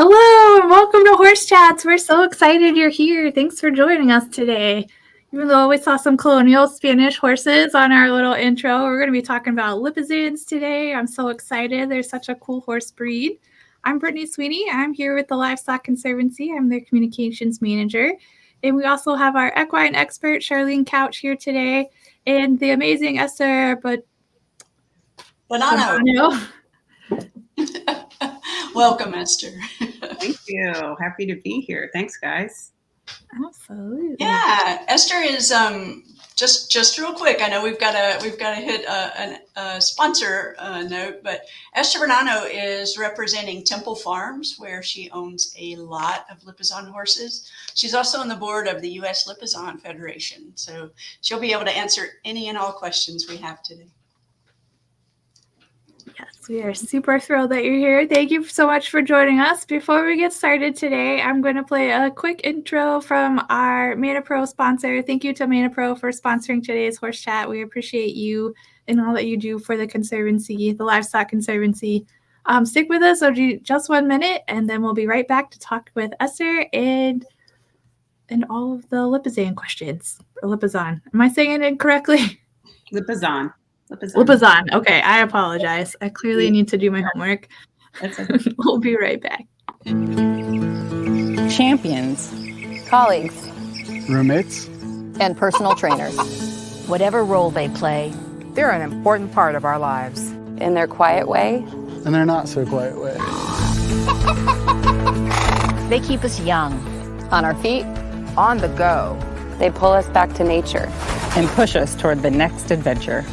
Hello and welcome to Horse Chats. We're so excited you're here. Thanks for joining us today. Even though we saw some colonial Spanish horses on our little intro, we're going to be talking about Lipizzans today. I'm so excited. They're such a cool horse breed. I'm Brittany Sweeney. I'm here with the Livestock Conservancy. I'm their communications manager. And we also have our equine expert, Charlene Couch, here today, and the amazing Esther Bonanno. Welcome, Esther. Thank you. Happy to be here. Thanks, guys. Absolutely. Yeah, Esther is just real quick. I know we've got to hit a sponsor note, but Esther Bonanno is representing Temple Farms, where she owns a lot of Lipizzan horses. She's also on the board of the U.S. Lipizzan Federation, so she'll be able to answer any and all questions we have today. Yes, we are super thrilled that you're here. Thank you so much for joining us. Before we get started today, I'm going to play a quick intro from our ManaPro sponsor. Thank you to ManaPro for sponsoring today's Horse Chat. We appreciate you and all that you do for the Conservancy, the Livestock Conservancy. Stick with us for just 1 minute, and then we'll be right back to talk with Esther and all of the Lipizzan questions. Or Lipizzan. Am I saying it correctly? Lipizzan. Lipizzan. Okay, I apologize. I clearly need to do my homework. That's okay. We'll be right back. Champions, colleagues, roommates, and personal trainers. Whatever role they play, they're an important part of our lives. In their quiet way, and their not so quiet way. They keep us young. On our feet, on the go. They pull us back to nature and push us toward the next adventure.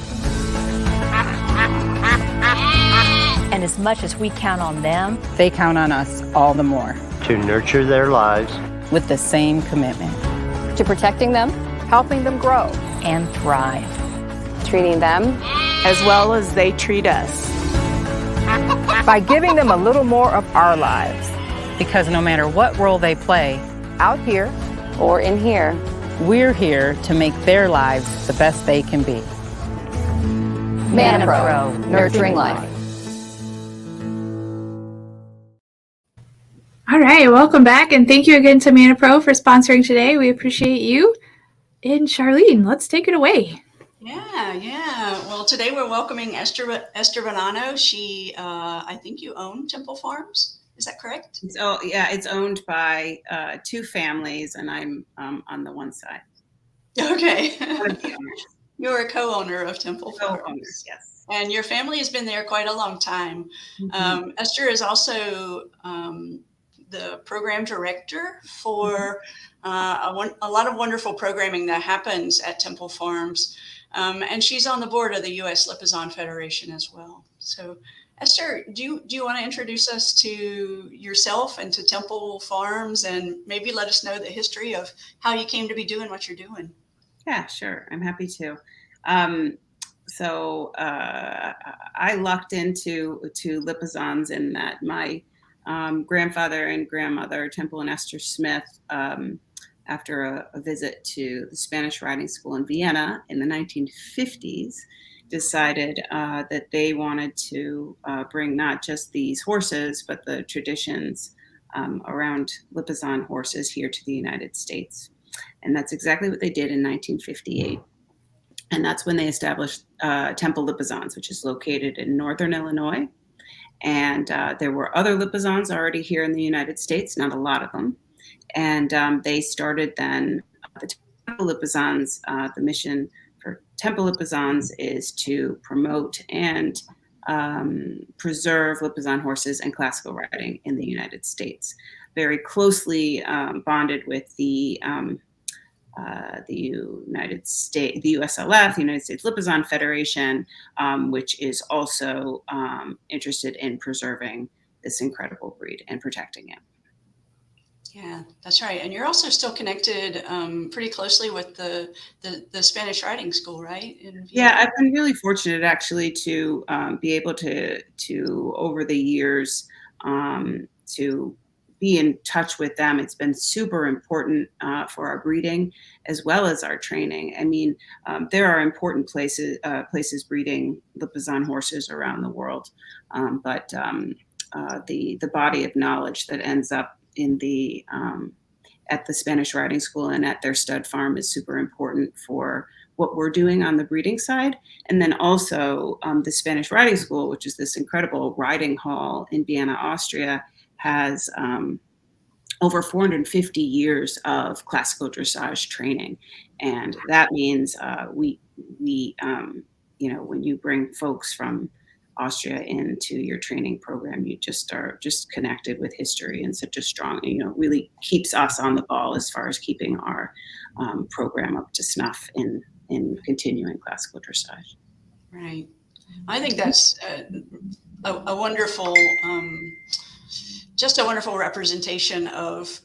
And as much as we count on them, they count on us all the more. To nurture their lives with the same commitment. To protecting them, helping them grow and thrive. Treating them as well as they treat us. By giving them a little more of our lives. Because no matter what role they play, out here or in here, we're here to make their lives the best they can be. ManaPro, nurturing life. All right, welcome back, and thank you again to ManaPro for sponsoring today. We appreciate you. And Charlene, let's take it away. Yeah. Well, today we're welcoming Esther Bonanno. She, I think you own Temple Farms. Is that correct? It's owned by two families, and I'm on the one side. Okay. You're a co-owner of Temple Farms. Co-owners, yes. And your family has been there quite a long time. Mm-hmm. Esther is also the program director for a lot of wonderful programming that happens at Temple Farms. And she's on the board of the U.S. Lipizzan Federation as well. So, Esther, do you want to introduce us to yourself and to Temple Farms, and maybe let us know the history of how you came to be doing what you're doing? Yeah, sure. I'm happy to. So I lucked into Lipizzans in that my grandfather and grandmother, Temple and Esther Smith, after a visit to the Spanish riding school in Vienna in the 1950s, decided that they wanted to bring not just these horses, but the traditions around Lipizzan horses here to the United States. And that's exactly what they did in 1958. And that's when they established Temple Lipizzans, which is located in northern Illinois. And there were other Lipizzans already here in the United States, not a lot of them. And they started then the Temple Lipizzans. The mission for Temple Lipizzans is to promote and preserve Lipizzan horses and classical riding in the United States. Very closely bonded with the United States, the USLF, the United States Lipizzan Federation, which is also interested in preserving this incredible breed and protecting it. Yeah, that's right. And you're also still connected pretty closely with the Spanish riding school, right? Yeah, I've been really fortunate actually to be able to over the years to be in touch with them. It's been super important for our breeding as well as our training. I mean, there are important places breeding Lipizzan horses around the world, but the body of knowledge that ends up in the at the Spanish riding school and at their stud farm is super important for what we're doing on the breeding side. And then also the Spanish riding school, which is this incredible riding hall in Vienna, Austria, has over 450 years of classical dressage training. And that means we when you bring folks from Austria into your training program, you just are just connected with history in such a strong, really keeps us on the ball as far as keeping our program up to snuff in continuing classical dressage. Right. I think that's a wonderful, just a wonderful representation of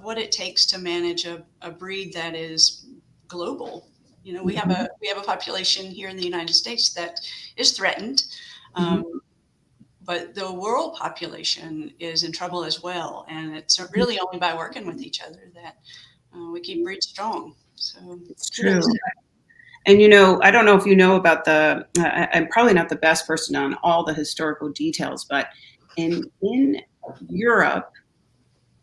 what it takes to manage a breed that is global. We have a population here in the United States that is threatened. But the world population is in trouble as well. And it's really only by working with each other that we keep breeds strong. So it's true. And, I don't know if you know about I'm probably not the best person on all the historical details, but in Europe,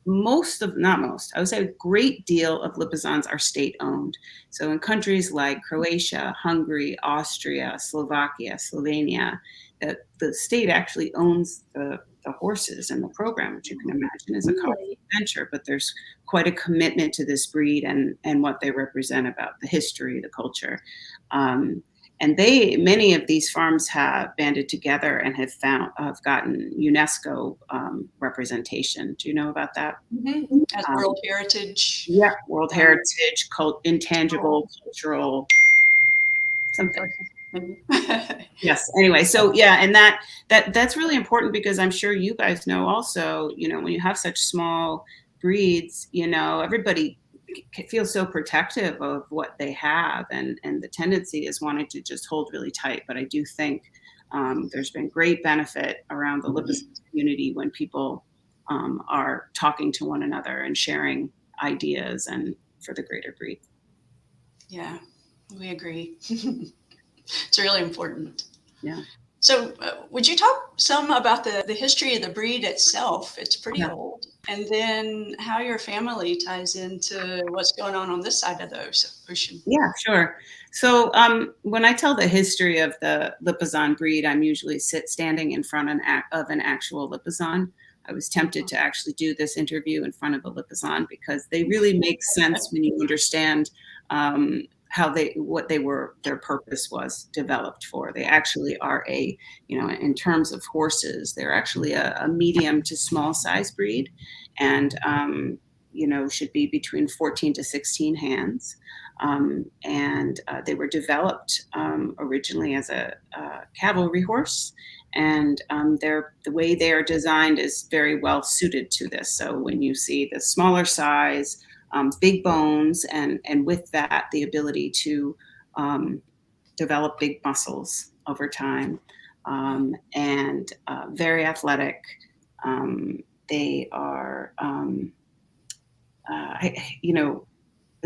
I would say a great deal of Lipizzans are state owned. So in countries like Croatia, Hungary, Austria, Slovakia, Slovenia, the state actually owns the horses and the program, which you can imagine is a costly venture, but there's quite a commitment to this breed and what they represent about the history, the culture. And many of these farms have banded together and have gotten UNESCO representation. Do you know about that? Mm-hmm. As World Heritage. Yeah, World Heritage, intangible cultural something. Yes. Anyway, so yeah, and that's really important because I'm sure you guys know also, when you have such small breeds, everybody feels so protective of what they have, and the tendency is wanting to just hold really tight. But I do think there's been great benefit around the Lipizzan community when people are talking to one another and sharing ideas and for the greater breed. Yeah, we agree. It's really important. Yeah. So would you talk some about the history of the breed itself? It's pretty old. And then how your family ties into what's going on this side of the ocean. Yeah, sure. So when I tell the history of the Lipizzan breed, I'm usually standing in front of an actual Lipizzan. I was tempted to actually do this interview in front of a Lipizzan because they really make sense when you understand what their purpose was developed for. They actually are in terms of horses, they're actually a medium to small size breed, and should be between 14 to 16 hands. And they were developed originally as a cavalry horse, and the way they are designed is very well suited to this. So when you see the smaller size, big bones, and with that, the ability to develop big muscles over time, and very athletic. They are,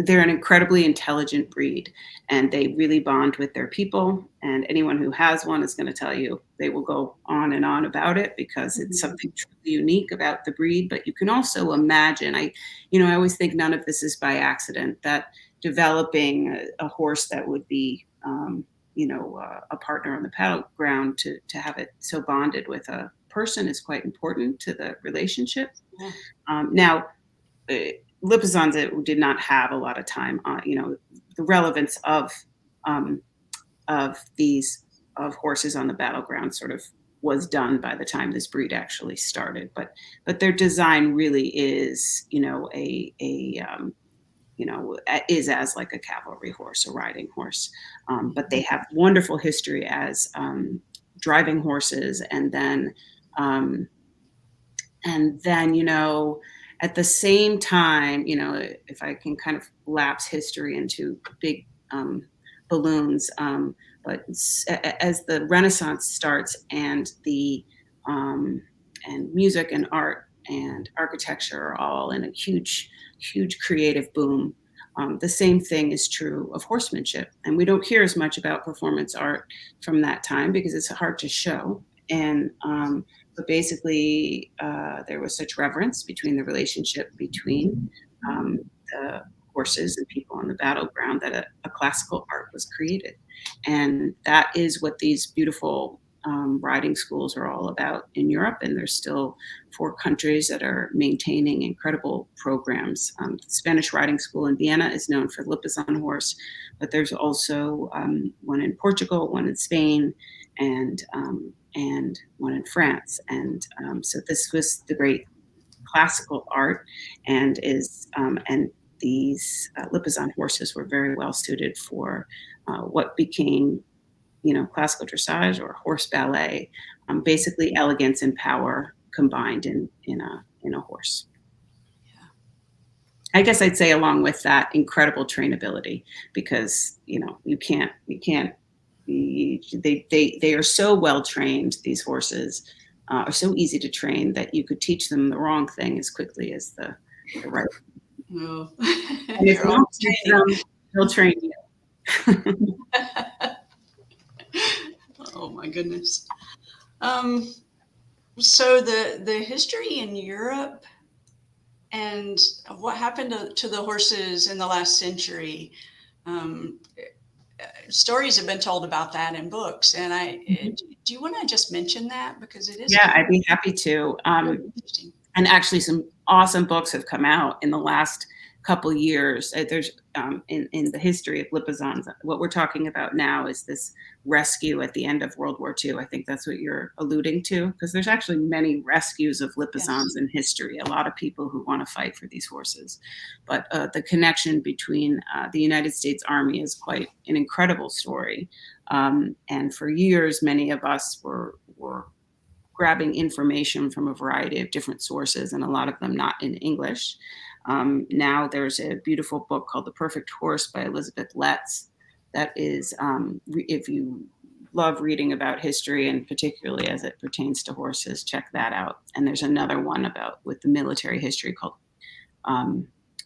they're an incredibly intelligent breed, and they really bond with their people. And anyone who has one is going to tell you they will go on and on about it because it's something truly unique about the breed. But you can also imagine, I always think none of this is by accident, that developing a horse that would be, a partner on the battleground to have it so bonded with a person is quite important to the relationship. Yeah. Now, Lipizzans did not have a lot of time on, the relevance of horses on the battleground sort of was done by the time this breed actually started. But their design really is, is as like a cavalry horse, a riding horse. But they have wonderful history as driving horses, and then at the same time, if I can kind of lapse history into big balloons, but as the Renaissance starts and and music and art and architecture are all in a huge, huge creative boom, the same thing is true of horsemanship. And we don't hear as much about performance art from that time because it's hard to show. But basically, there was such reverence between the relationship between the horses and people on the battleground that a classical art was created. And that is what these beautiful riding schools are all about in Europe. And there's still 4 countries that are maintaining incredible programs. The Spanish riding school in Vienna is known for Lipizzan horse, but there's also one in Portugal, one in Spain, and one in France. And so this was the great classical art, and these Lipizzan horses were very well suited for what became, classical dressage or horse ballet, basically elegance and power combined in a horse. I guess I'd say along with that, incredible trainability, because they are so well trained. These horses are so easy to train that you could teach them the wrong thing as quickly as the right. Oh. And if you don't teach them, they'll train you. Oh my goodness. So the history in Europe and what happened to the horses in the last century, stories have been told about that in books. And do you want to just mention that? Because it is. Yeah, I'd be happy to. Interesting. And actually some awesome books have come out in the last couple years. There's in the history of Lipizzans. What we're talking about now is this rescue at the end of World War II. I think that's what you're alluding to, because there's actually many rescues of Lipizzans in history. A lot of people who want to fight for these horses. But the connection between the United States Army is quite an incredible story. And for years, many of us were grabbing information from a variety of different sources, and a lot of them not in English. Now there's a beautiful book called The Perfect Horse by Elizabeth Letts. That is, if you love reading about history, and particularly as it pertains to horses, check that out. And there's another one with the military history called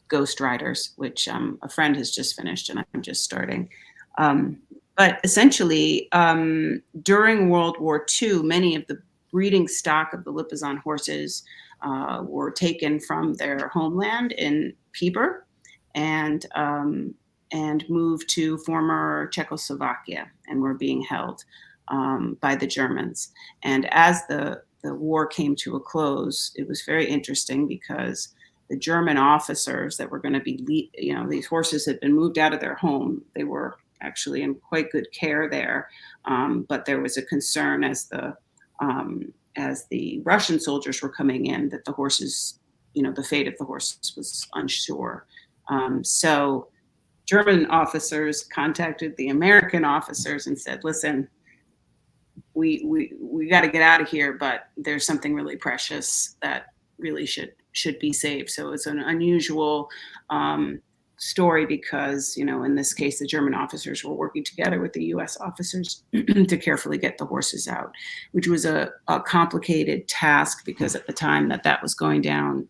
Ghost Riders, which a friend has just finished and I'm just starting. But essentially, during World War II, many of the breeding stock of the Lipizzan horses were taken from their homeland in Piber and moved to former Czechoslovakia, and were being held by the Germans. And as the war came to a close, it was very interesting, because the German officers that were going to be, these horses had been moved out of their home. They were actually in quite good care there, but there was a concern as the Russian soldiers were coming in, that the horses, the fate of the horses was unsure. So German officers contacted the American officers and said, listen, we got to get out of here, but there's something really precious that really should be saved. So it's an unusual story, because, in this case, the German officers were working together with the U.S. officers to carefully get the horses out, which was a complicated task, because at the time that was going down,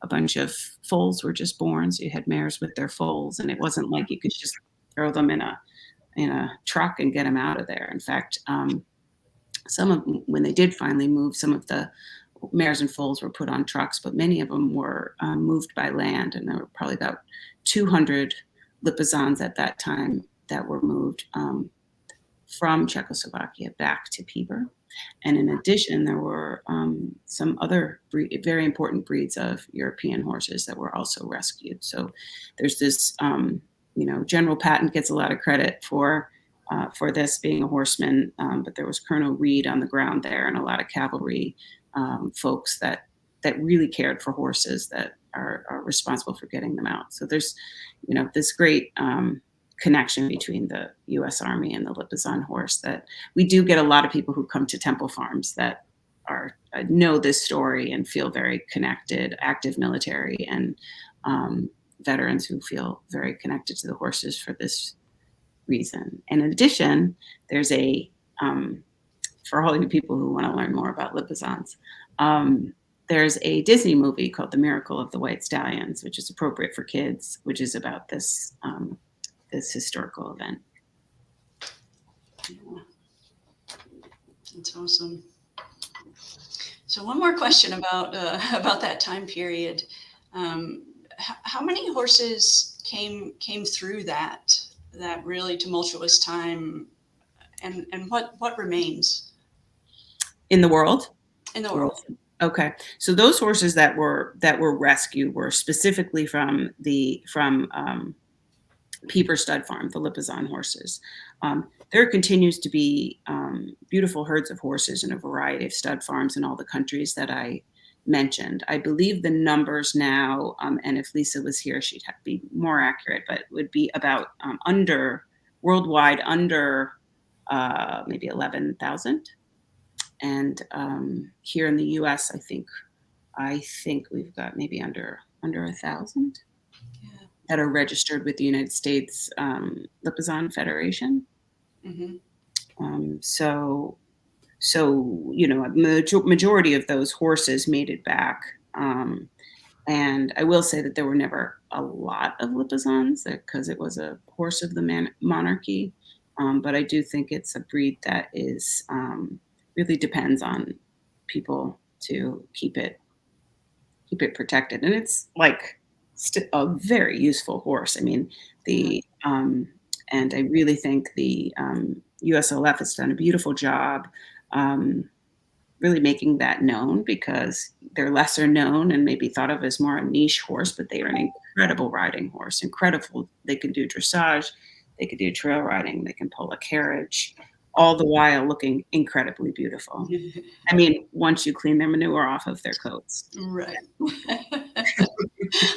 a bunch of foals were just born. So you had mares with their foals, and it wasn't like you could just throw them in a truck and get them out of there. In fact, when they did finally move, some of the mares and foals were put on trucks, but many of them were moved by land, and there were probably about 200 Lipizzans at that time that were moved from Czechoslovakia back to Piber. And in addition, there were some other very important breeds of European horses that were also rescued. So there's this, General Patton gets a lot of credit for this, being a horseman, but there was Colonel Reed on the ground there, and a lot of cavalry folks that really cared for horses, that are responsible for getting them out. So there's, this great connection between the U.S. Army and the Lipizzan horse, that we do get a lot of people who come to Temple Farms that know this story and feel very connected, active military, and veterans who feel very connected to the horses for this reason. And in addition, there's for all you people who want to learn more about Lipizzans, there's a Disney movie called The Miracle of the White Stallions, which is appropriate for kids, which is about this historical event. That's awesome. So one more question about about that time period. How many horses came through that really tumultuous time, and what remains In the world? in the world? Okay. So those horses that were rescued were specifically from Peeper Stud Farm, the Lipizzan horses. There continues to be beautiful herds of horses in a variety of stud farms in all the countries that I mentioned. I believe the numbers now, and if Lisa was here, she'd have to be more accurate, but would be about worldwide under maybe 11,000. And here in the U.S., I think we've got maybe under 1,000 that are registered with the United States Lipizzan Federation. So a majority of those horses made it back. And I will say that there were never a lot of Lipizzans because it was a horse of the monarchy. But I do think it's a breed that is really depends on people to keep it protected. And it's like a very useful horse. I mean, and I really think the USLF has done a beautiful job really making that known, because they're lesser known and maybe thought of as more a niche horse, but they are an incredible riding horse. Incredible. They can do dressage, they can do trail riding, they can pull a carriage, all the while looking incredibly beautiful. I mean, once you clean their manure off of their coats. Right.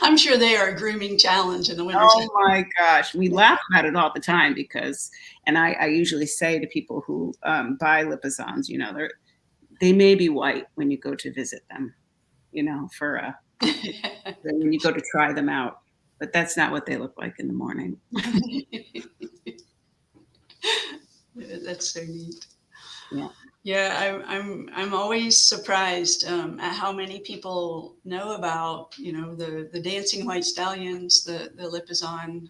I'm sure they are a grooming challenge in the winter. Oh my gosh. We laugh about it all the time because, and I usually say to people who buy Lipizzans, they may be white when you go to visit them, for when you go to try them out, but that's not what they look like in the morning. That's so neat. Yeah. Yeah, I'm always surprised at how many people know about the dancing white stallions, the Lipizzan,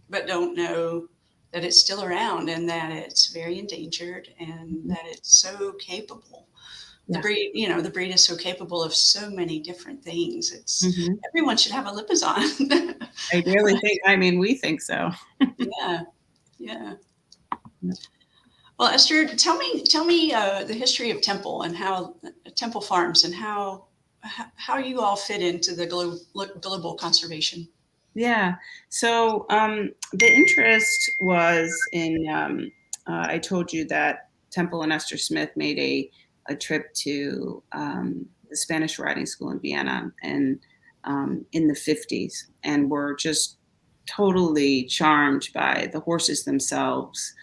but don't know that it's still around and that it's very endangered and that it's so capable. Yeah. The breed is so capable of so many different things. It's everyone should have a Lipizzan. I really think. I mean, we think so. Yeah. Well, Esther, tell me the history of Temple and how Temple Farms and how you all fit into the global conservation. Yeah. So the interest was in. I told you that Temple and Esther Smith made a trip to the Spanish riding school in Vienna and in the 50s, and were just totally charmed by the horses themselves.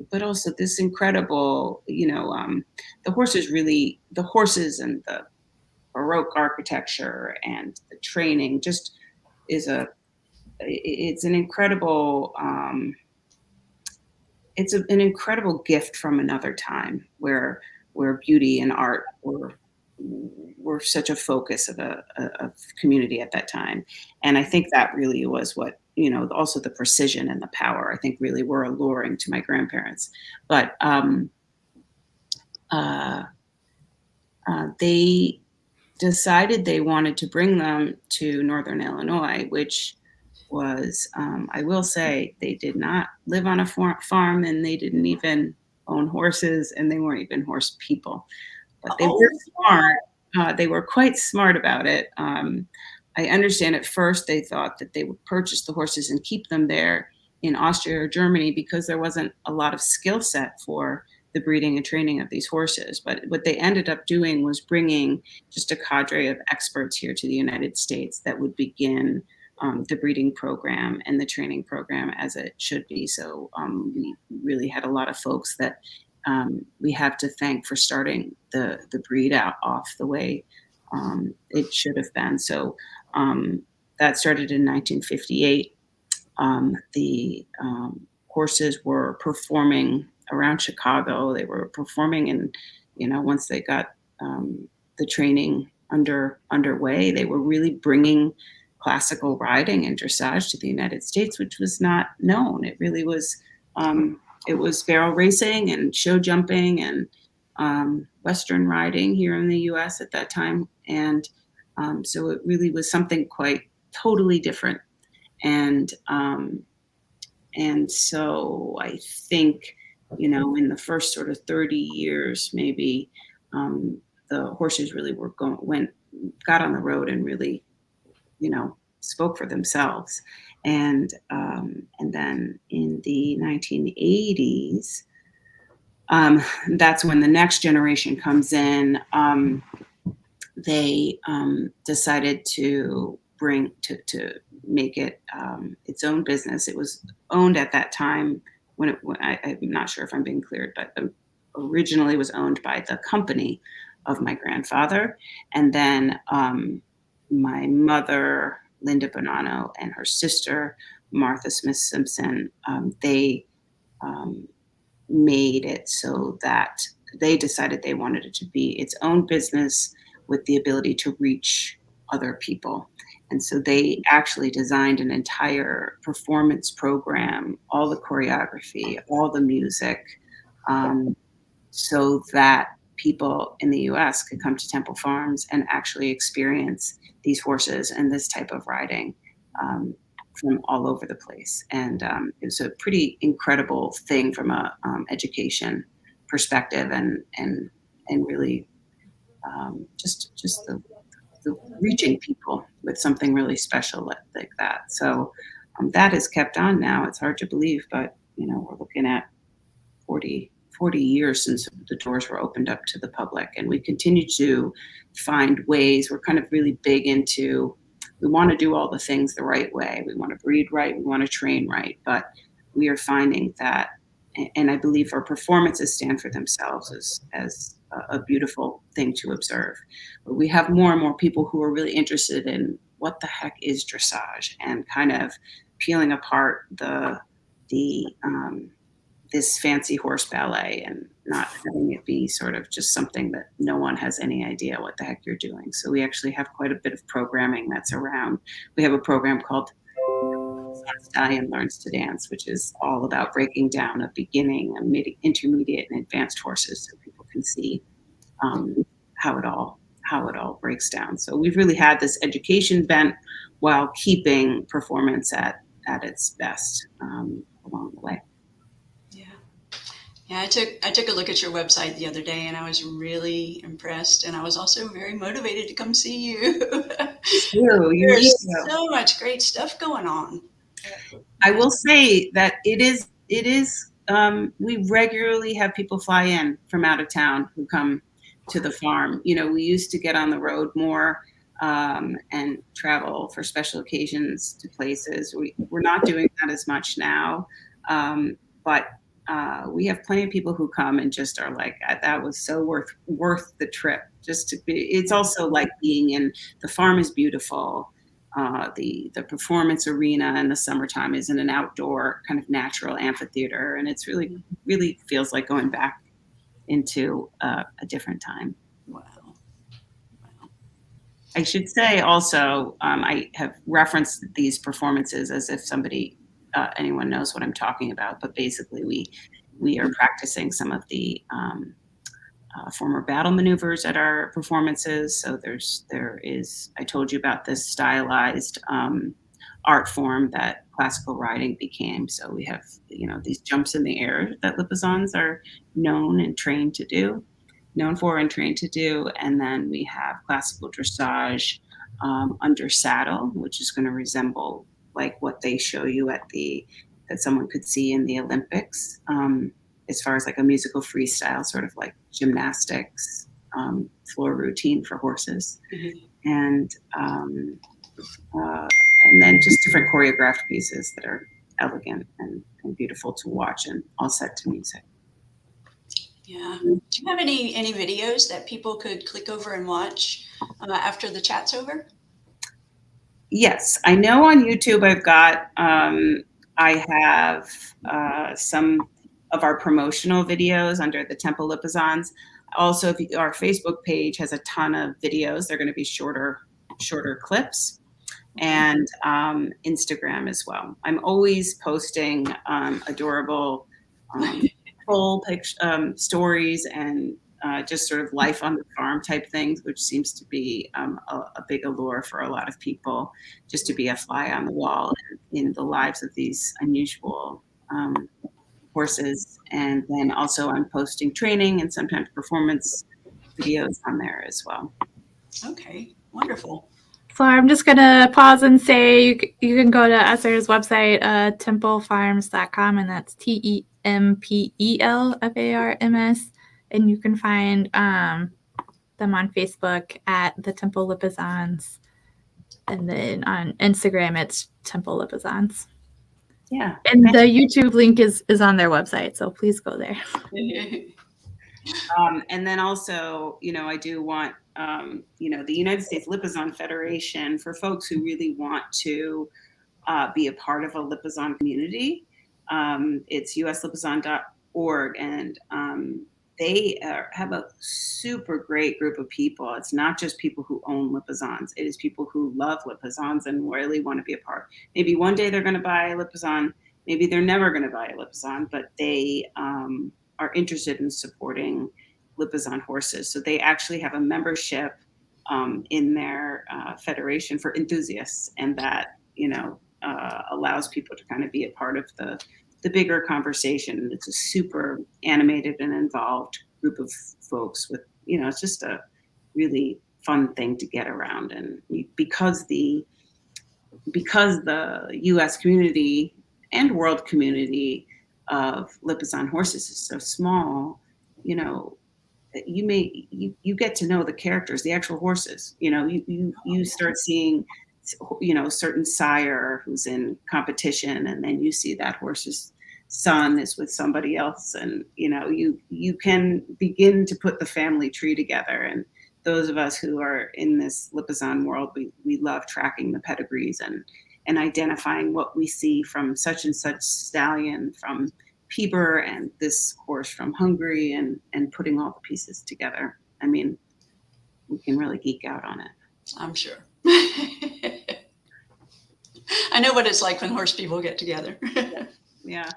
But also this incredible, the horses and the Baroque architecture and the training just it's an incredible, an incredible gift from another time where beauty and art were such a focus of a community at that time. And I think that really was what, also the precision and the power, I think, really were alluring to my grandparents. But they decided they wanted to bring them to Northern Illinois, which was, I will say, they did not live on a farm, and they didn't even own horses, and they weren't even horse people. But they were smart. They were quite smart about it. I understand at first they thought that they would purchase the horses and keep them there in Austria or Germany because there wasn't a lot of skill set for the breeding and training of these horses. But what they ended up doing was bringing just a cadre of experts here to the United States that would begin the breeding program and the training program as it should be. So we really had a lot of folks that we have to thank for starting the breed off the way it should have been. So that started in 1958. The horses were performing around Chicago. They were performing, and once they got the training underway, they were really bringing classical riding and dressage to the United States, which was not known. It really was. It was barrel racing and show jumping and Western riding here in the U.S. at that time. And so it really was something quite totally different. And so I think, in the first sort of 30 years, maybe the horses really got on the road and really, spoke for themselves. And then in the 1980s, that's when the next generation comes in. They decided to make it its own business. It was owned at that time when I'm not sure if I'm being cleared, but originally was owned by the company of my grandfather. And then my mother, Linda Bonanno, and her sister, Martha Smith Simpson, they made it so that they decided they wanted it to be its own business with the ability to reach other people. And so they actually designed an entire performance program, all the choreography, all the music, so that people in the US could come to Temple Farms and actually experience these horses and this type of riding from all over the place. And it was a pretty incredible thing from a education perspective, and really just the reaching people with something really special like that. So that has kept on now. It's hard to believe, but we're looking at 40 years since the doors were opened up to the public, and we continue to find ways. We're kind of really big into, we want to do all the things the right way. We want to breed right. We want to train right. But we are finding that, and I believe our performances stand for themselves as a beautiful thing to observe. But we have more and more people who are really interested in what the heck is dressage, and kind of peeling apart this fancy horse ballet, and not having it be sort of just something that no one has any idea what the heck you're doing. So we actually have quite a bit of programming that's around. We have a program called Stallion Learns to Dance, which is all about breaking down a beginning, a intermediate, and advanced horses, so people can see how it all breaks down. So we've really had this education bent while keeping performance at its best along the way. Yeah, I took a look at your website the other day, and I was really impressed, and I was also very motivated to come see you. There's so much great stuff going on. I will say that it is. We regularly have people fly in from out of town who come to the farm. We used to get on the road more and travel for special occasions to places. We're not doing that as much now, but we have plenty of people who come and just are like, that was so worth the trip. Just to be, it's also like being in the farm is beautiful. The performance arena in the summertime is in an outdoor kind of natural amphitheater, and it's really feels like going back into a different time. Wow. I should say also, I have referenced these performances as if anyone knows what I'm talking about, but basically we are practicing some of the former battle maneuvers at our performances. So I told you about this stylized art form that classical riding became. So we have, these jumps in the air that Lipizzans are known for and trained to do. And then we have classical dressage under saddle, which is going to resemble like what they show you that someone could see in the Olympics, as far as like a musical freestyle, sort of like gymnastics, floor routine for horses. Mm-hmm. And then just different choreographed pieces that are elegant and beautiful to watch, and all set to music. Yeah. Do you have any videos that people could click over and watch after the chat's over? Yes, I know on YouTube I've got, I have some of our promotional videos under the Temple Lipizzans. Also, our Facebook page has a ton of videos. They're going to be shorter clips, and Instagram as well. I'm always posting adorable full stories and just sort of life on the farm type things, which seems to be a big allure for a lot of people, just to be a fly on the wall in the lives of these unusual horses. And then also I'm posting training and sometimes performance videos on there as well. Okay, wonderful. So I'm just going to pause and say you can go to Esther's website, templefarms.com, and that's TEMPELFARMS, and you can find them on Facebook at the Temple Lipizzans, and then on Instagram it's Temple Lipizzans. Yeah. And the YouTube link is on their website, so please go there. And then also, I do want, the United States Lipizzan Federation, for folks who really want to be a part of a Lipizzan community. It's uslipizzan.org, and they have a super great group of people. It's not just people who own Lipizzans. It is people who love Lipizzans and really want to be a part. Maybe one day they're going to buy a Lipizzan. Maybe they're never going to buy a Lipizzan, but they are interested in supporting Lipizzan horses. So they actually have a membership in their federation for enthusiasts, and that allows people to kind of be a part of the bigger conversation. It's a super animated and involved group of folks with, it's just a really fun thing to get around. And because the U.S. community and world community of Lipizzan horses is so small, you get to know the characters, the actual horses. You start seeing, certain sire who's in competition, and then you see that horse's son is with somebody else, and you can begin to put the family tree together. And those of us who are in this Lipizzan world, we love tracking the pedigrees and identifying what we see from such and such stallion from Piber and this horse from Hungary, and putting all the pieces together. I mean, we can really geek out on it. I'm sure. I know what it's like when horse people get together. Yeah.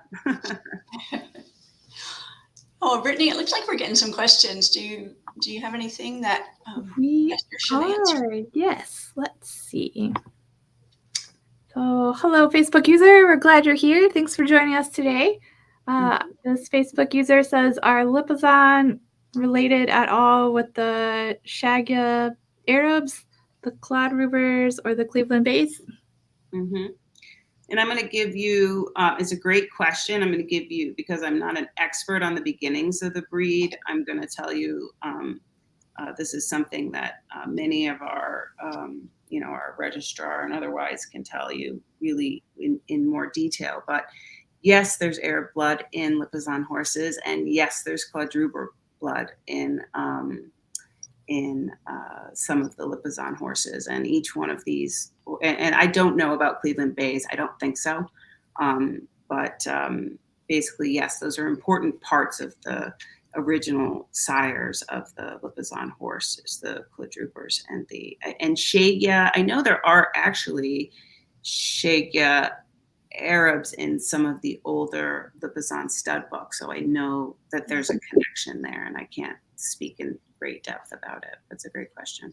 Oh, Brittany, it looks like we're getting some questions. Do you have anything that we Esther should answer? Yes, let's see. So, hello, Facebook user. We're glad you're here. Thanks for joining us today. This Facebook user says, are Lipizzan related at all with the Shagya Arabs, the Clodroobers, or the Cleveland Bays? Mm-hmm. And I'm going to give you, it's a great question. I'm going to give you, because I'm not an expert on the beginnings of the breed, I'm going to tell you this is something that many of our, our registrar and otherwise can tell you really in more detail. But yes, there's Arab blood in Lipizzan horses, and yes, there's Clodroober blood in some of the Lipizzan horses, and each one of these, and I don't know about Cleveland Bays, I don't think so, but basically, yes, those are important parts of the original sires of the Lipizzan horses, the Clodroobers and Shagya. I know there are actually Shagya Arabs in some of the older Lipizzan stud books, so I know that there's a connection there, and I can't speak in great depth about it. That's a great question.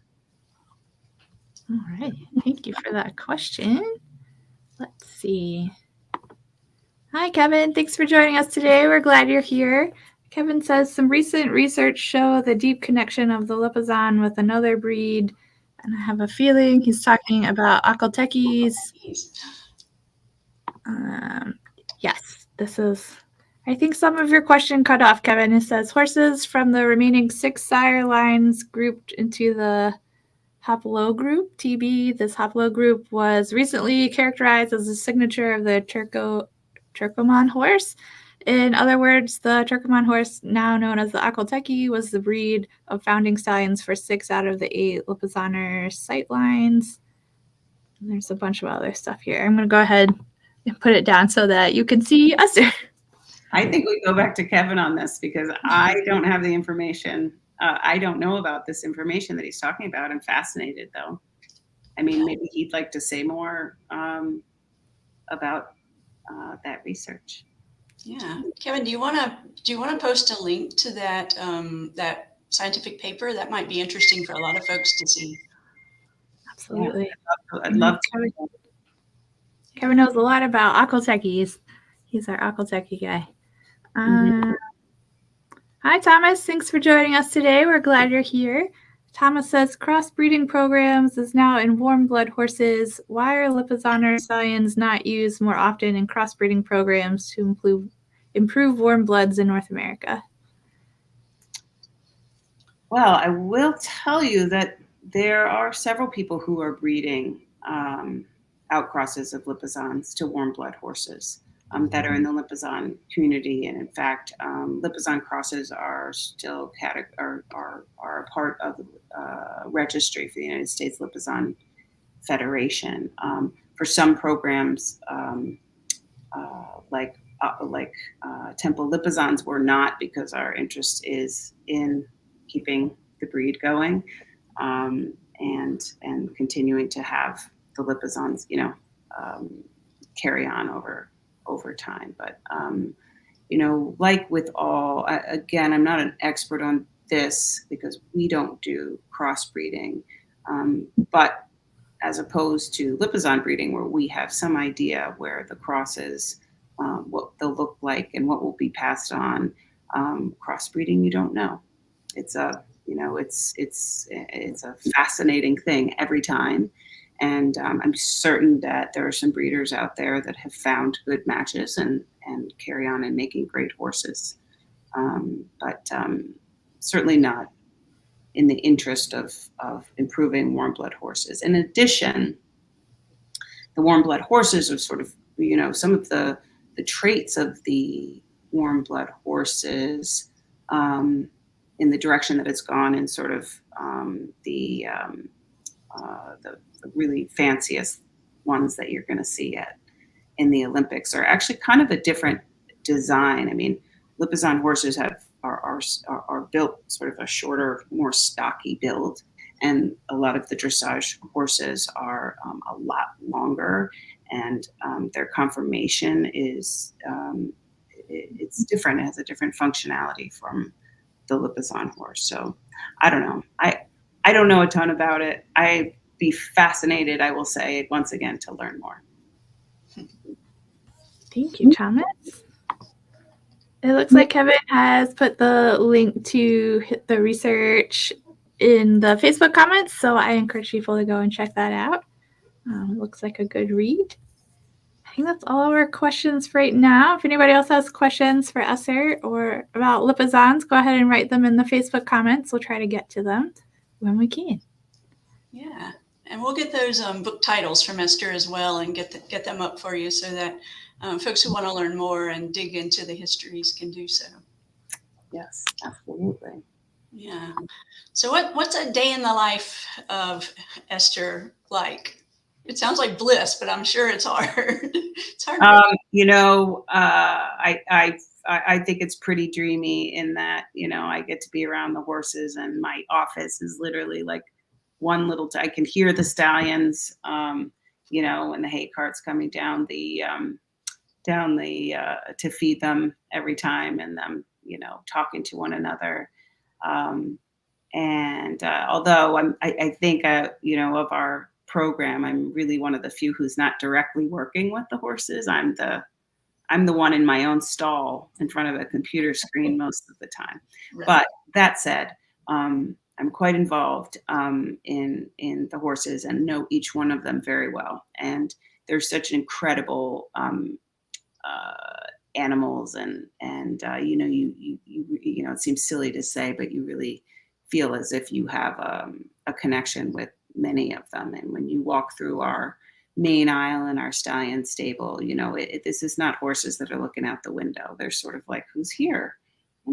All right, thank you for that question. Let's see. Hi, Kevin. Thanks for joining us today. We're glad you're here. Kevin says some recent research show the deep connection of the Lipizzan with another breed, and I have a feeling he's talking about Akaltekis. Yes, this is, I think some of your question cut off, Kevin. It says horses from the remaining 6 sire lines grouped into the Haplo group, TB. This Haplo group was recently characterized as a signature of the Turkoman horse. In other words, the Turkoman horse, now known as the Akalteki, was the breed of founding stallions for 6 out of the 8 Lipizzaner sight lines. And there's a bunch of other stuff here. I'm going to go ahead and put it down so that you can see Esther. I think we go back to Kevin on this because I don't have the information. I don't know about this information that he's talking about. I'm fascinated, though. I mean, maybe he'd like to say more about that research. Yeah, Kevin, do you want to post a link to that that scientific paper, that might be interesting for a lot of folks to see. Absolutely. Yeah, I'd love to. Kevin knows a lot about aquatechies. He's our aquatechie guy. Hi, Thomas. Thanks for joining us today. We're glad you're here. Thomas says crossbreeding programs is now in warm blood horses. Why are Lipizzan stallions not used more often in crossbreeding programs to improve warm bloods in North America? Well, I will tell you that there are several people who are breeding outcrosses of Lipizzans to warm blood horses that are in the Lipizzan community, and in fact, Lipizzan crosses are still are a part of the registry for the United States Lipizzan Federation. For some programs, like Temple Lipizzans, were not, because our interest is in keeping the breed going and continuing to have the Lipizzans, carry on over time. But like with all, again, I'm not an expert on this because we don't do crossbreeding, but as opposed to Lipizzan breeding, where we have some idea where the crosses, what they'll look like and what will be passed on. Crossbreeding, you don't know. It's a it's a fascinating thing every time, and I'm certain that there are some breeders out there that have found good matches and carry on in making great horses, but certainly not in the interest of improving warm blood horses. In addition, the warm blood horses are sort of, some of the traits of the warm blood horses in the direction that it's gone in sort of the really fanciest ones that you're going to see in the Olympics are actually kind of a different design. I mean, Lipizzan horses are built sort of a shorter, more stocky build, and a lot of the dressage horses are a lot longer, and their conformation is it's different. It has a different functionality from the Lipizzan horse. So I don't know. I don't know a ton about it. I'd be fascinated, I will say once again, to learn more. Thank you, Thomas. It looks like Kevin has put the link to the research in the Facebook comments, so I encourage people to go and check that out. Looks like a good read. I think that's all of our questions right now. If anybody else has questions for Esther or about Lipizzans, go ahead and write them in the Facebook comments. We'll try to get to them when we can. Yeah, and we'll get those book titles from Esther as well and get them up for you so that folks who want to learn more and dig into the histories can do so. Yes, absolutely. Yeah. So what's a day in the life of Esther like? It sounds like bliss, but I'm sure it's hard. It's hard. I think it's pretty dreamy in that, I get to be around the horses, and my office is literally like one little, I can hear the stallions, when the hay cart's coming down the to feed them every time, and them, talking to one another. Although I think, of our program, I'm really one of the few who's not directly working with the horses. I'm the one in my own stall in front of a computer screen most of the time. Right. But that said, I'm quite involved in the horses and know each one of them very well. And they're such incredible animals, and it seems silly to say, but you really feel as if you have a connection with many of them. And when you walk through our main aisle in our stallion stable, this is not horses that are looking out the window. They're sort of like, who's here?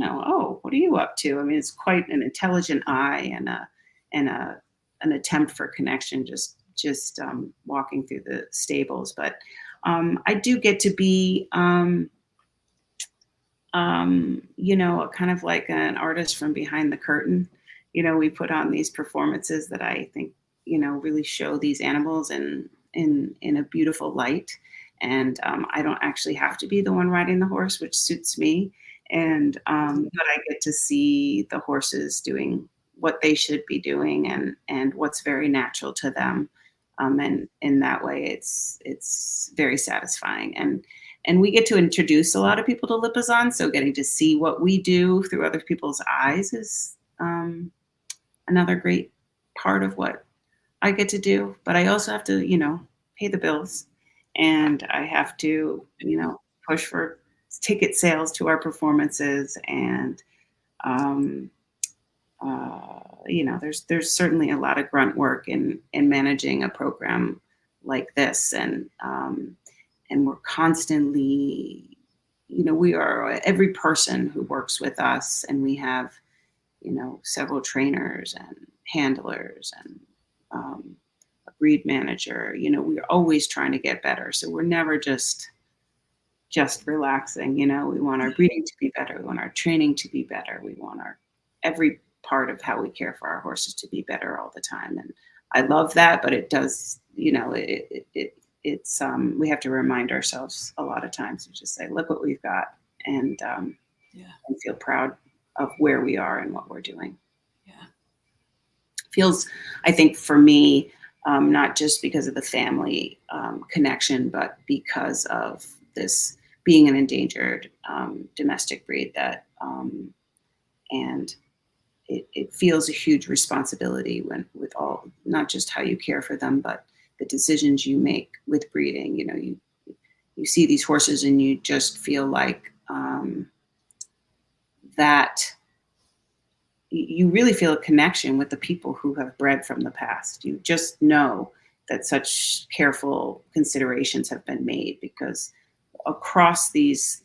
Oh, what are you up to? I mean, it's quite an intelligent eye and an attempt for connection, just walking through the stables. But I do get to be, kind of like an artist from behind the curtain. We put on these performances that I think, really show these animals in a beautiful light. And I don't actually have to be the one riding the horse, which suits me. And but I get to see the horses doing what they should be doing and what's very natural to them. And in that way, it's very satisfying. And we get to introduce a lot of people to Lipizzan, so getting to see what we do through other people's eyes is another great part of what I get to do. But I also have to, pay the bills, and I have to, push for ticket sales to our performances, and there's certainly a lot of grunt work in managing a program like this, and we're constantly, we are every person who works with us, and we have, several trainers and handlers and a breed manager. We're always trying to get better, so we're never just relaxing. We want our breeding to be better, we want our training to be better, we want our every part of how we care for our horses to be better all the time. And I love that, but it does, it's we have to remind ourselves a lot of times to just say, look what we've got, and feel proud of where we are and what we're doing. Feels, I think, for me, not just because of the family connection, but because of this being an endangered domestic breed, that and it feels a huge responsibility with all, not just how you care for them, but the decisions you make with breeding. You see these horses and you just feel like that you really feel a connection with the people who have bred from the past. You just know that such careful considerations have been made, because across these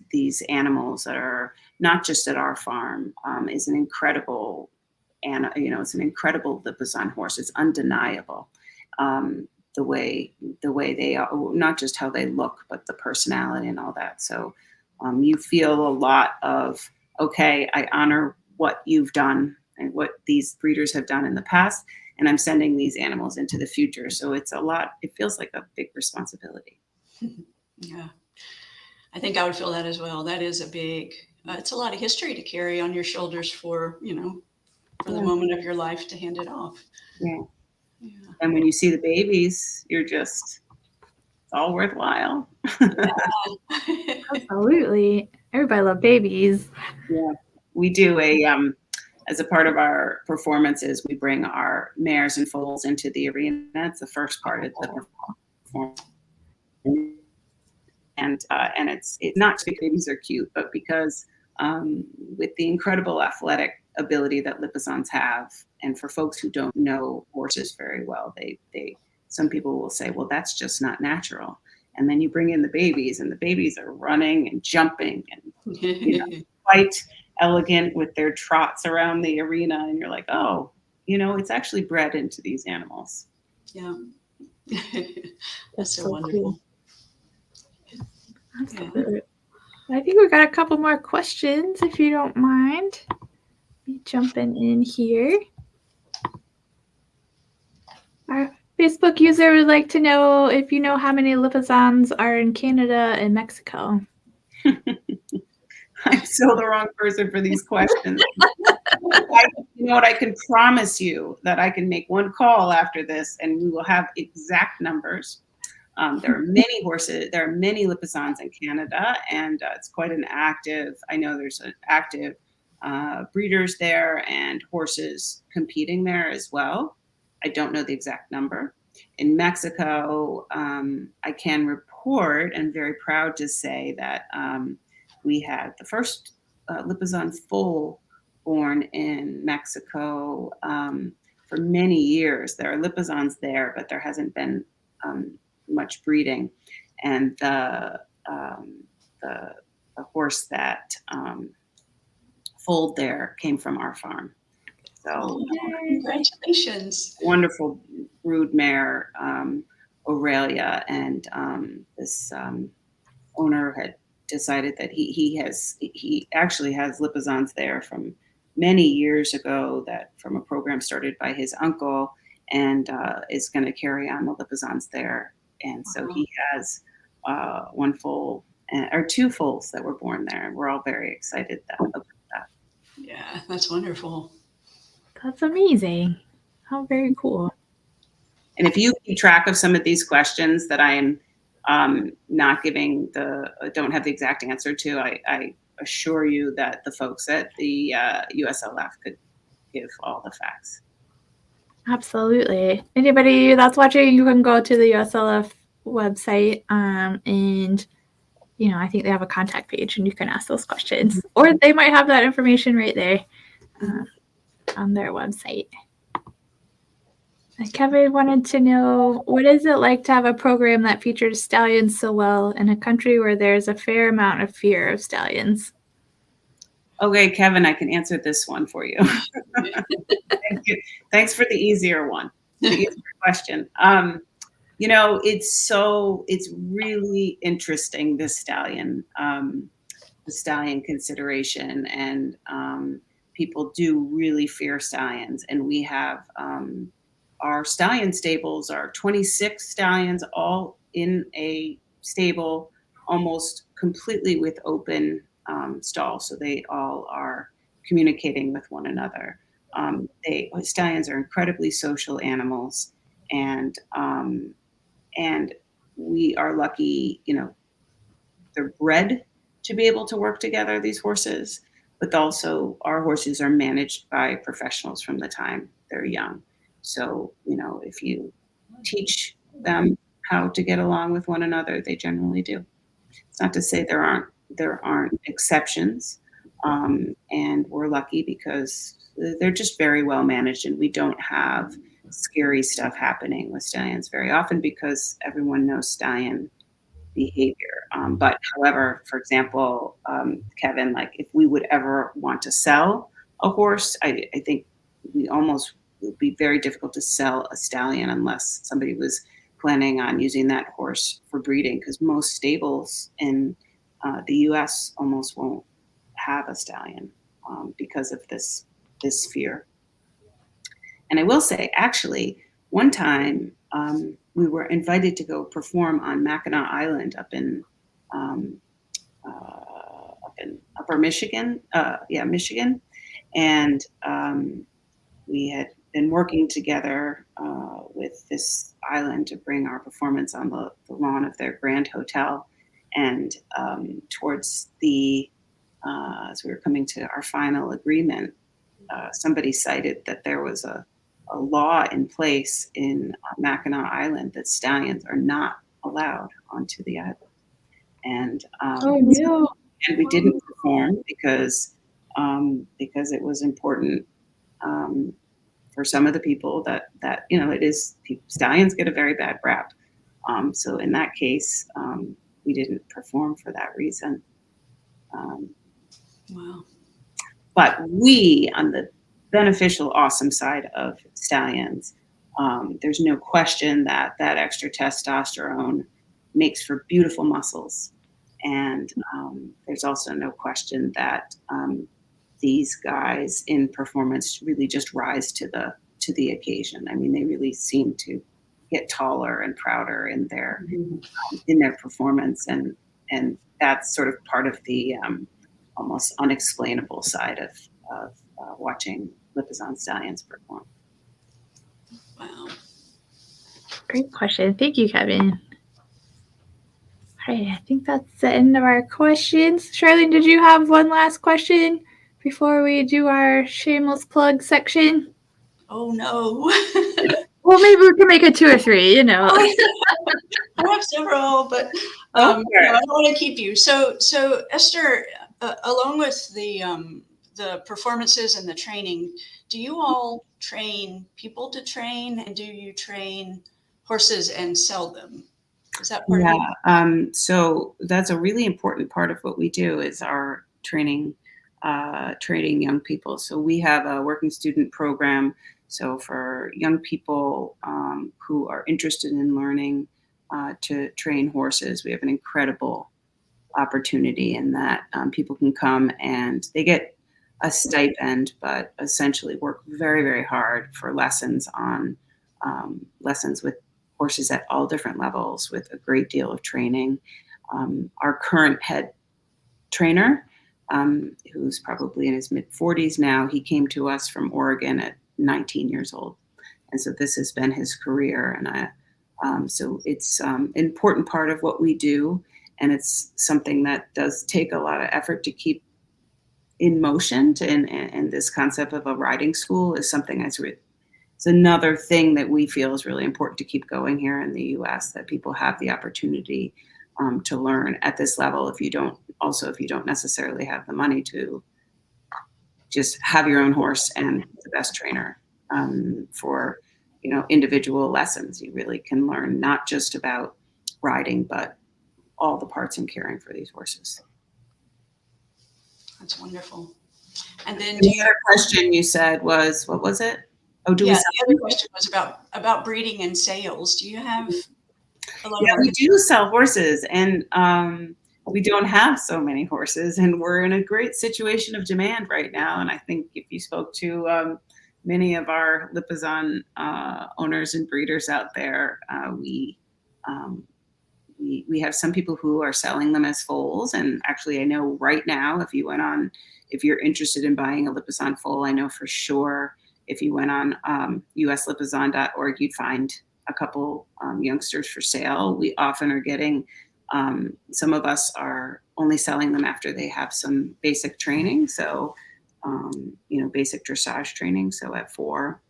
animals that are not just at our farm is an incredible, and it's an incredible Lipizzan horse. It's undeniable, the way they are, not just how they look, but the personality and all that. So you feel a lot of, okay, I honor what you've done and what these breeders have done in the past, and I'm sending these animals into the future. So it's a lot. It feels like a big responsibility. Yeah, I think I would feel that as well. That is a big. It's a lot of history to carry on your shoulders for the moment of your life to hand it off. Yeah. And when you see the babies, you're just, it's all worthwhile. Absolutely. Everybody loves babies. Yeah. We do as a part of our performances, we bring our mares and foals into the arena. It's the first part of the performance. And it's not because babies are cute, but because with the incredible athletic ability that Lipizzans have, and for folks who don't know horses very well, some people will say, well, that's just not natural. And then you bring in the babies, and the babies are running and jumping and quite elegant with their trots around the arena, and you're like, oh, it's actually bred into these animals. Yeah. That's so wonderful. Cool. Absolutely. I think we got a couple more questions, if you don't mind me jumping in here. Our Facebook user would like to know if you know how many Lipizzans are in Canada and Mexico. I'm so the wrong person for these questions. I can promise you that I can make one call after this and we will have exact numbers. There are many horses, there are many Lipizzans in Canada, and it's quite an active, I know there's an active breeders there and horses competing there as well. I don't know the exact number. In Mexico, I can report and very proud to say that we had the first Lipizzan foal born in Mexico for many years. There are Lipizzans there, but there hasn't been much breeding. And the horse that foaled there came from our farm. So congratulations! Wonderful brood mare, Aurelia, and this owner had decided that he actually has Lipizzans there from many years ago, that from a program started by his uncle, and is going to carry on the Lipizzans there. And so he has one foal or 2 foals that were born there, and we're all very excited about that. Yeah, that's wonderful. That's amazing. How very cool. And if you keep track of some of these questions that I am not don't have the exact answer to, I assure you that the folks at the USLF could give all the facts. Absolutely. Anybody that's watching, you can go to the USLF website, and I think they have a contact page, and you can ask those questions, or they might have that information right there on their website. Kevin wanted to know, what is it like to have a program that features stallions so well in a country where there's a fair amount of fear of stallions? Okay, Kevin, I can answer this one for you. Thank you. Thanks for the easier one, the easier question. It's really interesting, the stallion consideration, and people do really fear stallions. And we have our stallion stables are 26 stallions all in a stable, almost completely with open stalls, so they all are communicating with one another. Stallions are incredibly social animals, and we are lucky, they're bred to be able to work together, these horses, but also our horses are managed by professionals from the time they're young. So, if you teach them how to get along with one another, they generally do. It's not to say there aren't exceptions, and we're lucky because they're just very well managed, and we don't have scary stuff happening with stallions very often because everyone knows stallion behavior. But however, for example, Kevin, like if we would ever want to sell a horse, I think we almost would be very difficult to sell a stallion unless somebody was planning on using that horse for breeding, because most stables in the U.S. almost won't have a stallion because of this fear. And I will say, actually, one time we were invited to go perform on Mackinac Island up in Upper Michigan, Michigan, and we had been working together with this island to bring our performance on the lawn of their Grand Hotel. And towards as we were coming to our final agreement, somebody cited that there was a law in place in Mackinac Island that stallions are not allowed onto the island. And and we didn't perform because it was important for some of the people that stallions get a very bad rap. So in that case, we didn't perform for that reason. Wow. But we, on the beneficial, awesome side of stallions, there's no question that extra testosterone makes for beautiful muscles. And there's also no question that these guys in performance really just rise to the occasion. I mean, they really seem to get taller and prouder in their performance, and that's sort of part of the almost unexplainable side of watching Lipizzan stallions perform. Wow. Great question. Thank you, Kevin. All right, I think that's the end of our questions. Charlene, did you have one last question before we do our shameless plug section? Oh, no. Well, maybe we can make it 2 or 3, I have several, but I don't want to keep you. So Esther, along with the performances and the training, do you all train people to train, and do you train horses and sell them? Is that part of it? So that's a really important part of what we do, is our training young people. So we have a working student program. So for young people who are interested in learning to train horses, we have an incredible opportunity in that people can come and they get a stipend, but essentially work very, very hard for lessons with horses at all different levels with a great deal of training. our current head trainer, who's probably in his mid-40s now, he came to us from Oregon at 19 years old. And so this has been his career. And so it's an important part of what we do. And it's something that does take a lot of effort to keep in motion. And this concept of a riding school is something it's another thing that we feel is really important to keep going here in the US, that people have the opportunity to learn at this level. If you don't necessarily have the money to just have your own horse and the best trainer for individual lessons, you really can learn not just about riding, but all the parts in caring for these horses. That's wonderful. And then the other question you said was, what was it? Oh, the other question was about breeding and sales. Do you have a lot of we do sell horses, and we don't have so many horses, and we're in a great situation of demand right now. And I think if you spoke to many of our Lipizzan owners and breeders out there, we have some people who are selling them as foals. And actually, I know right now, if you're interested in buying a Lipizzan foal, I know for sure if you went on uslipizzan.org, you'd find a couple youngsters for sale. We often are getting, some of us are only selling them after they have some basic training. So, basic dressage training. So at 4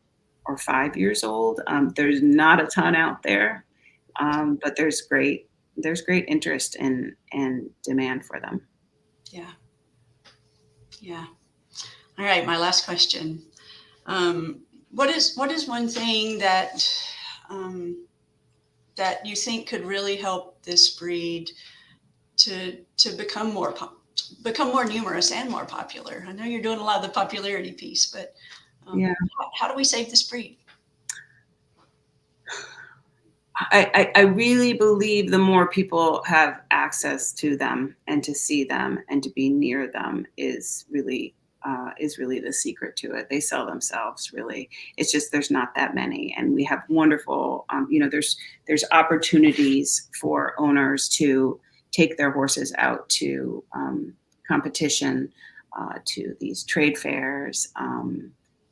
or 5 years old, there's not a ton out there, but there's great interest and demand for them. Yeah. Yeah. All right. My last question. What is one thing that that you think could really help this breed to become more numerous and more popular? I know you're doing a lot of the popularity piece, but how do we save this breed? I really believe the more people have access to them and to see them and to be near them is really the secret to it. They sell themselves, really. It's just there's not that many, and we have wonderful. There's opportunities for owners to take their horses out to competition, to these trade fairs,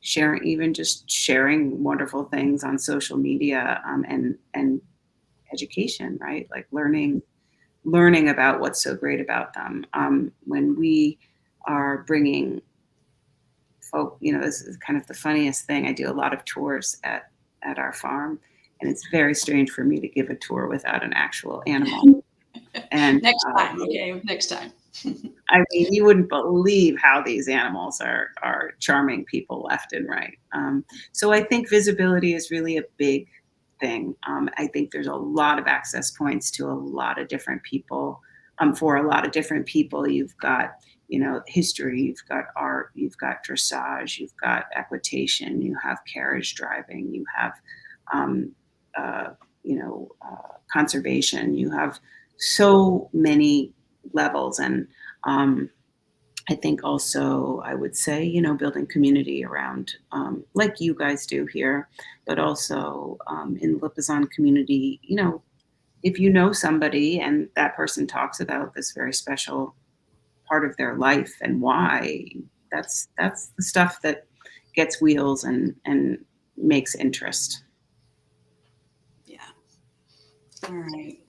sharing wonderful things on social media, and education, right? Like learning about what's so great about them. When we are bringing folk, this is kind of the funniest thing. I do a lot of tours at our farm, and it's very strange for me to give a tour without an actual animal. And next time. I mean, you wouldn't believe how these animals are charming people left and right. So I think visibility is really a big thing. I think there's a lot of access points to a lot of different people. For a lot of different people, you've got history, you've got art, you've got dressage, you've got equitation, you have carriage driving, you have conservation, you have so many levels. And I think also, I would say, building community around, like you guys do here, but also in the Lipizzan community, if you know somebody and that person talks about this very special part of their life and why, that's the stuff that gets wheels and makes interest. Yeah. All right.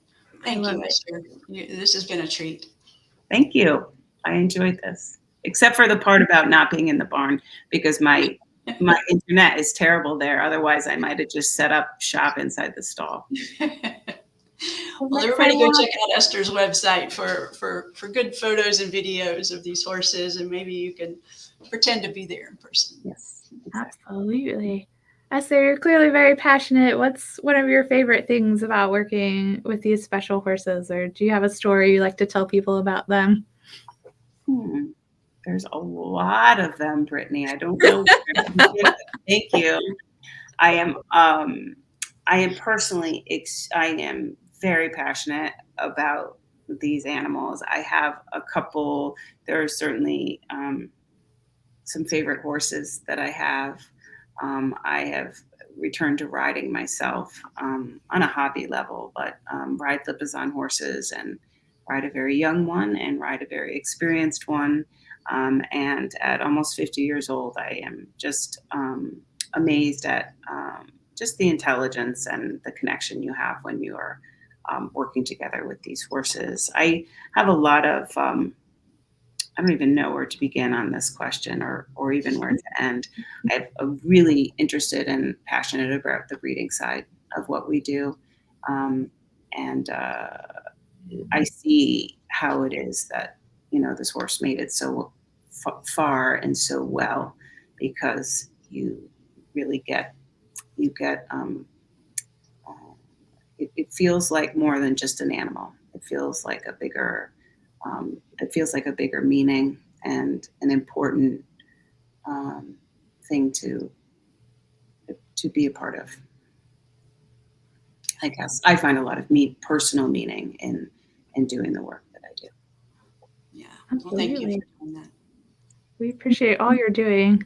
Thank you, Esther. This has been a treat. Thank you. I enjoyed this, except for the part about not being in the barn, because my internet is terrible there. Otherwise, I might have just set up shop inside the stall. Well, everybody go check out Esther's website for good photos and videos of these horses, and maybe you can pretend to be there in person. Yes, exactly. Absolutely. Esther, you're clearly very passionate. What's one of your favorite things about working with these special horses, or do you have a story you like to tell people about them? There's a lot of them, Brittany. I don't know. Thank you. I am personally, I am very passionate about these animals. I have a couple. There are certainly some favorite horses that I have. I have returned to riding myself on a hobby level, but ride Lipizzan horses and ride a very young one and ride a very experienced one. And at almost 50 years old, I am just amazed at just the intelligence and the connection you have when you are working together with these horses. I have a lot of, I don't even know where to begin on this question or even where to end. I'm really interested and passionate about the breeding side of what we do. And I see how it is that, this horse made it so far and so well, because you really it feels like more than just an animal. It feels like a bigger meaning and an important thing to be a part of. I guess I find a lot of personal meaning in doing the work that I do. Yeah. Well, thank you Absolutely. for doing that. We appreciate all you're doing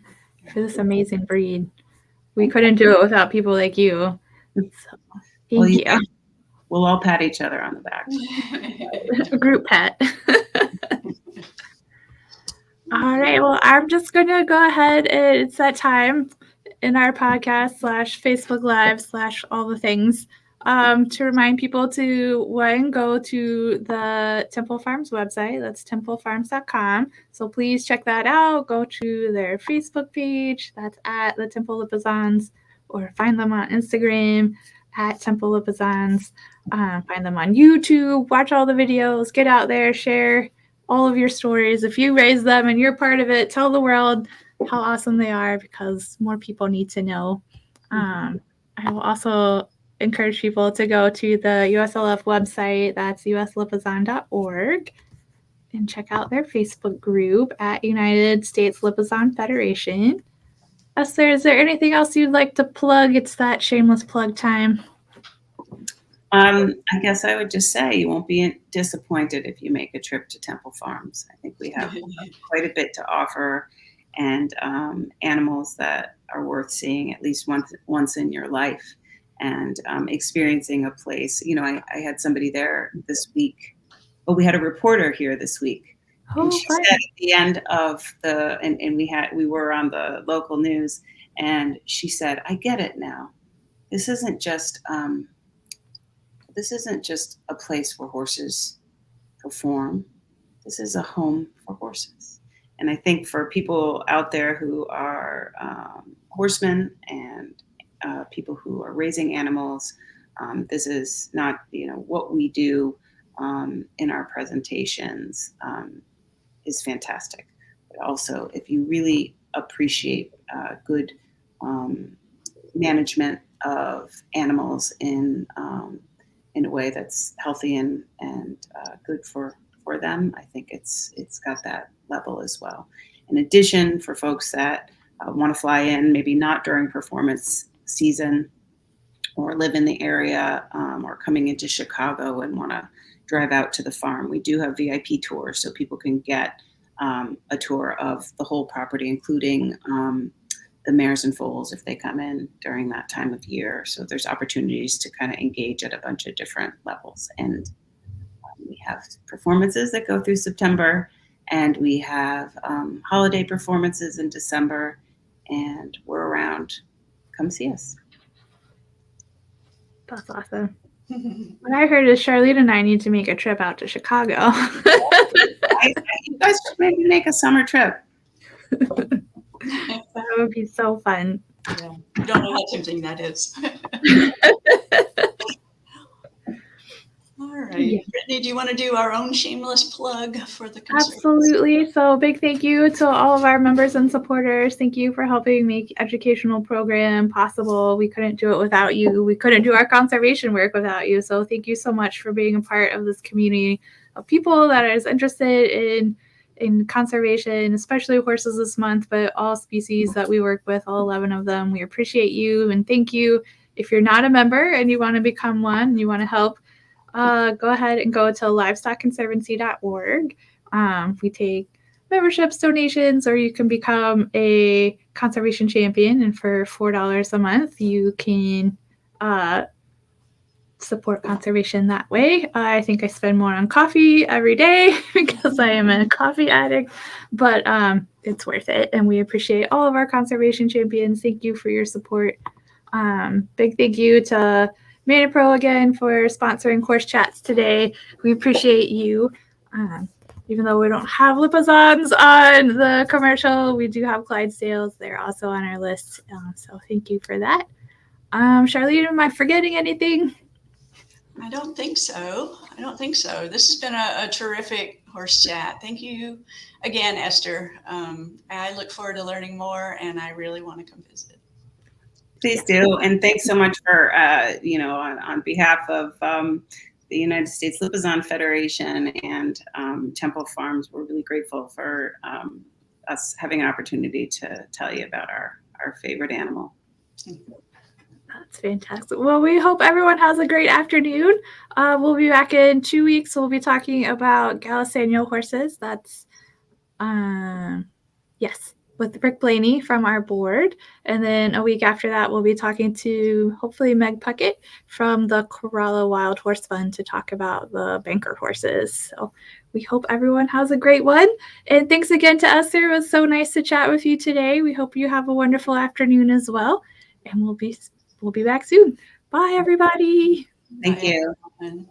for this amazing breed. We couldn't do it without people like you. So, thank you. We'll all pat each other on the back. A group pet. All right. Well, I'm just going to go ahead. It's that time in our podcast / Facebook Live / all the things to remind people to, one, go to the Temple Farms website. That's templefarms.com. So please check that out. Go to their Facebook page. That's at the Temple Lipizzans, or find them on Instagram at Temple Lipizzans. Find them on YouTube. Watch all the videos. Get out there. Share all of your stories. If you raise them and you're part of it, tell the world how awesome they are, because more people need to know. I will also encourage people to go to the USLF website. That's uslipizzan.org, and check out their Facebook group at United States Lipizzan Federation. Esther, is there anything else you'd like to plug? It's that shameless plug time. I guess I would just say you won't be disappointed if you make a trip to Temple Farms. I think we have quite a bit to offer, and animals that are worth seeing at least once in your life, and experiencing a place. I had somebody there this week. Well, we had a reporter here this week. And she said at the end of we were on the local news, and she said, "I get it now. This isn't just a place where horses perform. This is a home for horses." And I think for people out there who are horsemen and people who are raising animals, this is not, what we do in our presentations is fantastic. But also, if you really appreciate good management of animals in a way that's healthy and good for them, I think it's got that level as well. In addition, for folks that want to fly in, maybe not during performance season, or live in the area, or coming into Chicago and want to drive out to the farm, we do have VIP tours, so people can get a tour of the whole property, including the mares and foals if they come in during that time of year. So there's opportunities to kind of engage at a bunch of different levels. And we have performances that go through September, and we have holiday performances in December, and we're around. Come see us. That's awesome. What I heard is Charlene and I need to make a trip out to Chicago. You guys should maybe make a summer trip. That would be so fun. Yeah. You don't know how tempting that is. All right. Yeah. Brittany, do you want to do our own shameless plug for the Conservancy? Absolutely. So big thank you to all of our members and supporters. Thank you for helping make educational program possible. We couldn't do it without you. We couldn't do our conservation work without you. So thank you so much for being a part of this community of people that is interested in conservation, especially horses this month, but all species that we work with, all 11 of them. We appreciate you and thank you. If you're not a member and you want to become one, and you want to help, go ahead and go to livestockconservancy.org. We take memberships, donations, or you can become a conservation champion. And for $4 a month, you can support conservation that way. I think I spend more on coffee every day because I am a coffee addict, but it's worth it. And we appreciate all of our conservation champions. Thank you for your support. Big thank you to Mana Pro again for sponsoring Horse Chats today. We appreciate you. Even though we don't have Lipizzans on the commercial, we do have Clydesdales. They're also on our list. So thank you for that. Charlene, am I forgetting anything? I don't think so. This has been a terrific horse chat. Thank you again, Esther. I look forward to learning more, and I really want to come visit. Please do. And thanks so much for, on behalf of the United States Lipizzan Federation and Temple Farms, we're really grateful for us having an opportunity to tell you about our favorite animal. That's fantastic. Well, we hope everyone has a great afternoon. We'll be back in 2 weeks. We'll be talking about Gallisanyo horses. That's, yes, with Rick Blaney from our board. And then a week after that, we'll be talking to hopefully Meg Puckett from the Corolla Wild Horse Fund to talk about the banker horses. So we hope everyone has a great one. And thanks again to Esther. It was so nice to chat with you today. We hope you have a wonderful afternoon as well. And we'll be back soon. Bye, everybody. Thank you. Everyone.